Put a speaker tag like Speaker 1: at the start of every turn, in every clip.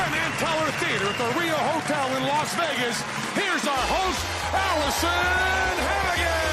Speaker 1: Penn and Teller Theater at the Rio Hotel in Las Vegas, here's our host, Allison Hannigan!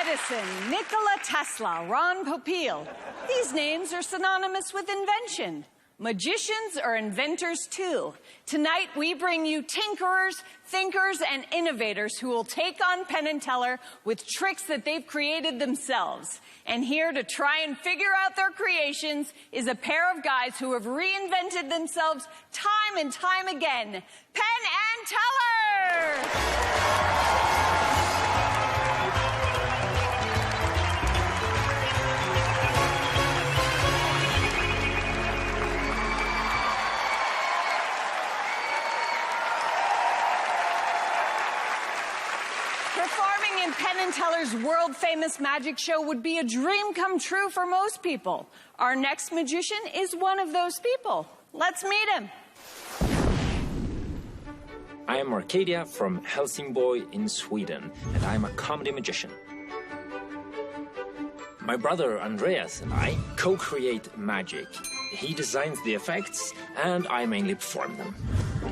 Speaker 2: Edison, Nikola Tesla, Ron Popeil. These names are synonymous with invention. Magicians are inventors too. Tonight we bring you tinkerers, thinkers, and innovators who will take on Penn and Teller with tricks that they've created themselves. And here to try and figure out their creations is a pair of guys who have reinvented themselves time and time again. Penn and Teller! Performing in Penn and Teller's world-famous magic show would be a dream come true for most people. Our next magician is one of those people. Let's meet him.
Speaker 3: I am Arcadia from Helsingborg in Sweden, and I'm a comedy magician. My brother Andreas and I co-create magic. He designs the effects, and I mainly perform them.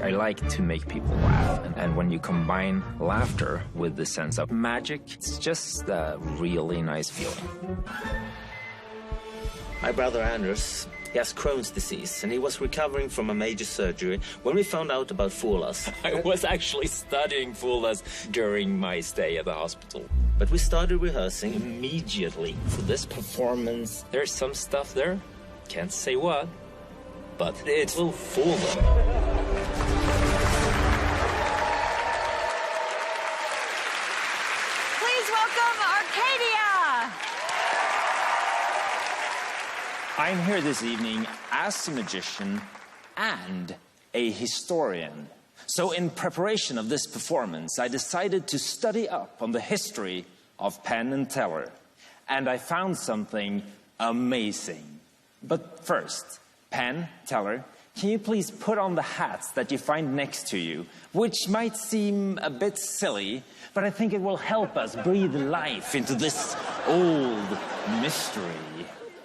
Speaker 3: I like to make people laugh, and when you combine laughter with the sense of magic, it's just a really nice feeling.
Speaker 4: My brother Anders, he has Crohn's disease, and he was recovering from a major surgery when we found out about Fool Us.
Speaker 3: I was actually studying Fool Us during my stay at the hospital.
Speaker 4: But we started rehearsing
Speaker 3: Immediately for this performance, there's some stuff there, can't say what, but it will fool them.
Speaker 5: I'm here this evening as a magician and a historian. So in preparation of this performance, I decided to study up on the history of Penn and Teller. And I found something amazing. But first, Penn, Teller, can you please put on the hats that you find next to you, which might seem a bit silly, but I think it will help us breathe life into this old mystery.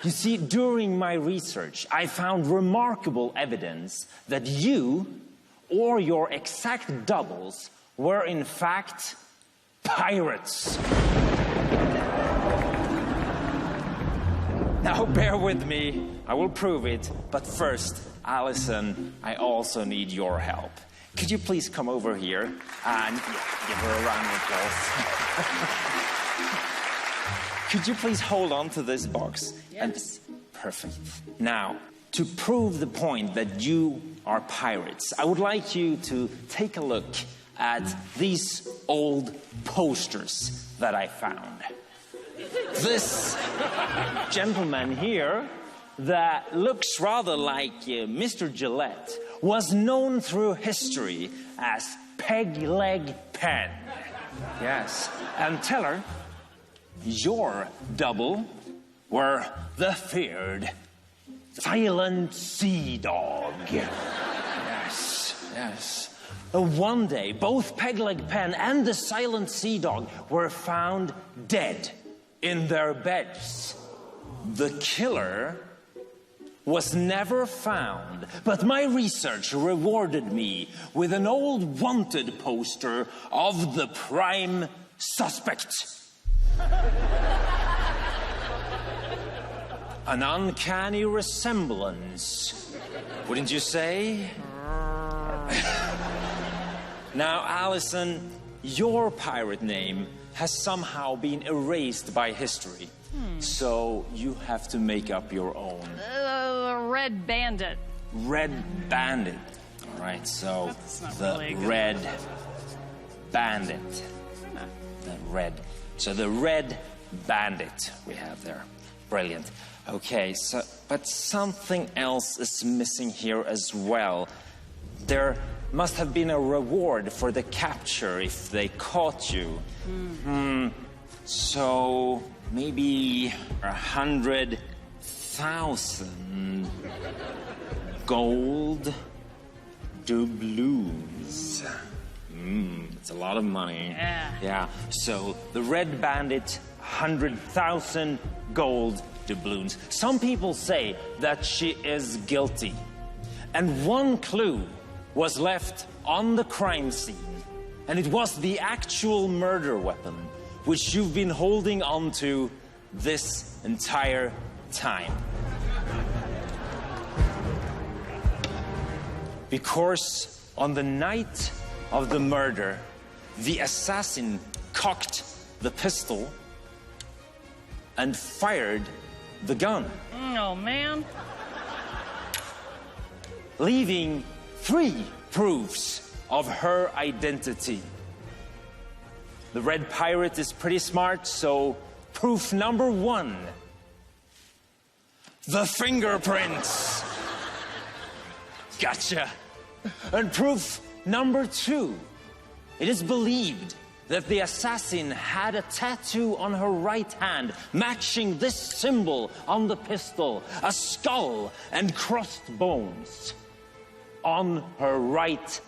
Speaker 5: You see, during my research, I found remarkable evidence that you or your exact doubles were in fact pirates. Now bear with me, I will prove it, but first, Allison, I also need your help. Could you please come over here and give her a round of applause? Could you please hold on to this box?
Speaker 2: Yes.
Speaker 5: Perfect. Now, to prove the point that you are pirates, I would like you to take a look at these old posters that I found. This gentleman here that looks rather like Mr. Gillette was known through history as Peg Leg Penn. Yes. And Teller, your double were the feared Silent Sea Dog. Yes, yes. One day, both Pegleg Penn and the Silent Sea Dog were found dead in their beds. The killer was never found, but my research rewarded me with an old wanted poster of the prime suspect. An uncanny resemblance, wouldn't you say? Now, Allison, your pirate name has somehow been erased by history. So you have to make up your own.
Speaker 2: Red Bandit.
Speaker 5: Red Bandit. All right, so the really Red Bandit. The red. So the Red Bandit we have there. Brilliant. Okay, so, but something else is missing here as well. There must have been a reward for the capture if they caught you. So maybe 100,000 gold doubloons. It's a lot of money.
Speaker 2: Yeah.
Speaker 5: Yeah. So the Red Bandit, 100,000 gold doubloons. Some people say that she is guilty. And one clue was left on the crime scene. And it was the actual murder weapon, which you've been holding on to this entire time. Because on the night of the murder, the assassin cocked the pistol and fired the gun,
Speaker 2: Oh, man.
Speaker 5: leaving 3 proofs of her identity. The Red Pirate is pretty smart, so proof number 1, the fingerprints. Gotcha. And proof number 2, it is believed that the assassin had a tattoo on her right hand matching this symbol on the pistol, a skull and crossed bones on her right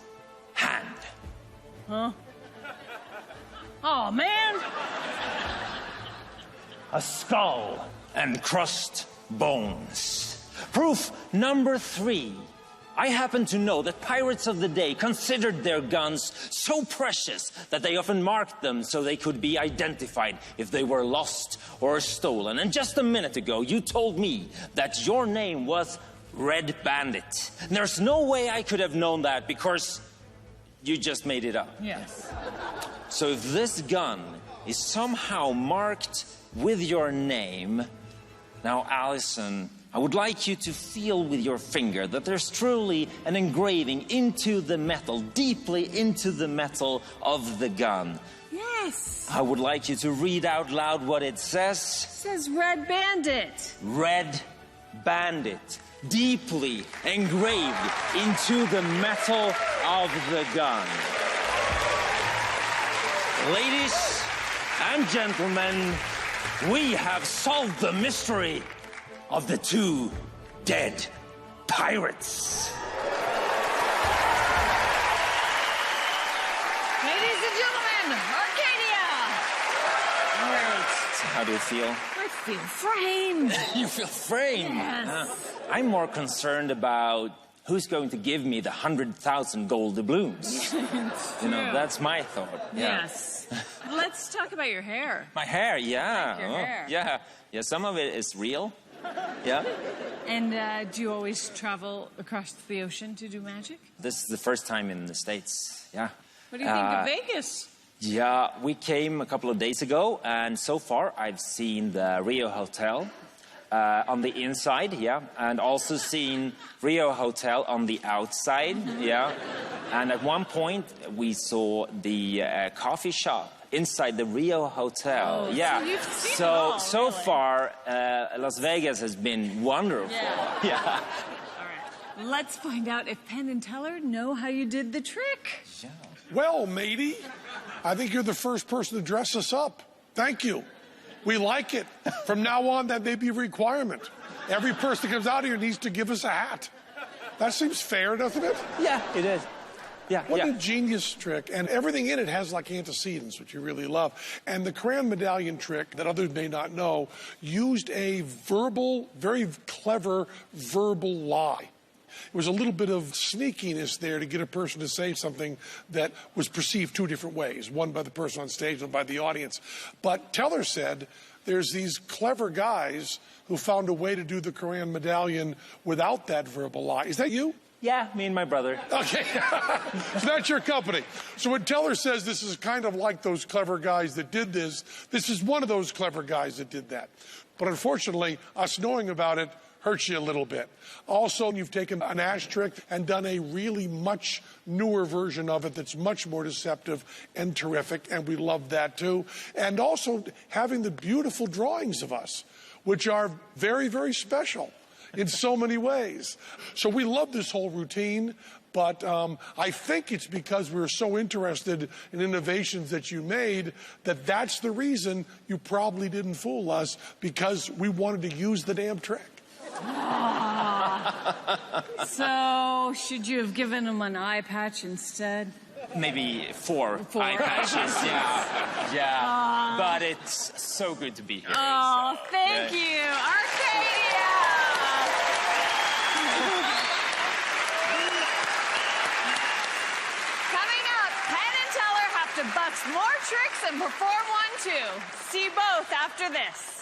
Speaker 5: hand.
Speaker 2: Huh? Oh, man.
Speaker 5: A skull and crossed bones. Proof number 3. I happen to know that pirates of the day considered their guns so precious that they often marked them so they could be identified if they were lost or stolen. And just a minute ago, you told me that your name was Red Bandit. There's no way I could have known that because you just made it up.
Speaker 2: Yes.
Speaker 5: So if this gun is somehow marked with your name, now, Allison, I would like you to feel with your finger that there's truly an engraving into the metal, deeply into the metal of the gun.
Speaker 2: Yes.
Speaker 5: I would like you to read out loud what it says.
Speaker 2: It says Red Bandit.
Speaker 5: Red Bandit, deeply engraved into the metal of the gun. Ladies and gentlemen, we have solved the mystery of the 2 dead pirates.
Speaker 2: Ladies and gentlemen, Arcadia. Great.
Speaker 5: How do you feel?
Speaker 2: I feel framed.
Speaker 5: You feel framed.
Speaker 2: Yes.
Speaker 5: I'm more concerned about who's going to give me the 100,000 gold doubloons. You know, that's my thought. Yeah.
Speaker 2: Yes. Let's talk about your hair.
Speaker 5: My hair, yeah.
Speaker 2: Like your hair.
Speaker 5: Yeah. Yeah, some of it is real. Yeah.
Speaker 2: And do you always travel across the ocean to do magic?
Speaker 5: This is the first time in the States. Yeah.
Speaker 2: What do you think of Vegas?
Speaker 5: Yeah, we came a couple of days ago, and so far I've seen the Rio Hotel on the inside, yeah, and also seen Rio Hotel on the outside, yeah. And at one point we saw the coffee shop inside the Rio Hotel.
Speaker 2: Oh,
Speaker 5: yeah.
Speaker 2: so you've seen it all,
Speaker 5: so
Speaker 2: really.
Speaker 5: far Las Vegas has been wonderful.
Speaker 2: Yeah.
Speaker 5: Yeah.
Speaker 2: All right. Let's find out if Penn and Teller know how you did the trick.
Speaker 5: Yeah.
Speaker 1: Well, matey, I think you're the first person to dress us up. Thank you. We like it. From now on, that may be a requirement. Every person that comes out here needs to give us a hat. That seems fair, doesn't it?
Speaker 5: Yeah, it is. Yeah,
Speaker 1: What
Speaker 5: yeah.
Speaker 1: a genius trick. And everything in it has like antecedents, which you really love. And the crayon medallion trick that others may not know used a very clever verbal lie. It was a little bit of sneakiness there to get a person to say something that was perceived 2 different ways, one by the person on stage, one by the audience. But Teller said there's these clever guys who found a way to do the crayon medallion without that verbal lie. Is that you?
Speaker 5: Yeah, me and my brother.
Speaker 1: Okay, so that's your company. So when Teller says this is kind of like those clever guys that did this is one of those clever guys that did that. But unfortunately, us knowing about it hurts you a little bit. Also, you've taken an ash trick and done a really much newer version of it that's much more deceptive and terrific, and we love that too. And also having the beautiful drawings of us, which are very, very special in so many ways. So we love this whole routine, but I think it's because we were so interested in innovations that you made that's the reason you probably didn't fool us, because we wanted to use the damn trick.
Speaker 2: So, should you have given him an eye patch instead?
Speaker 5: maybe four eye patches. Yeah. But it's so good to be here.
Speaker 2: Oh, thank you, Arcadia. Coming up, Penn and Teller have to bust more tricks and perform one too. See both after this.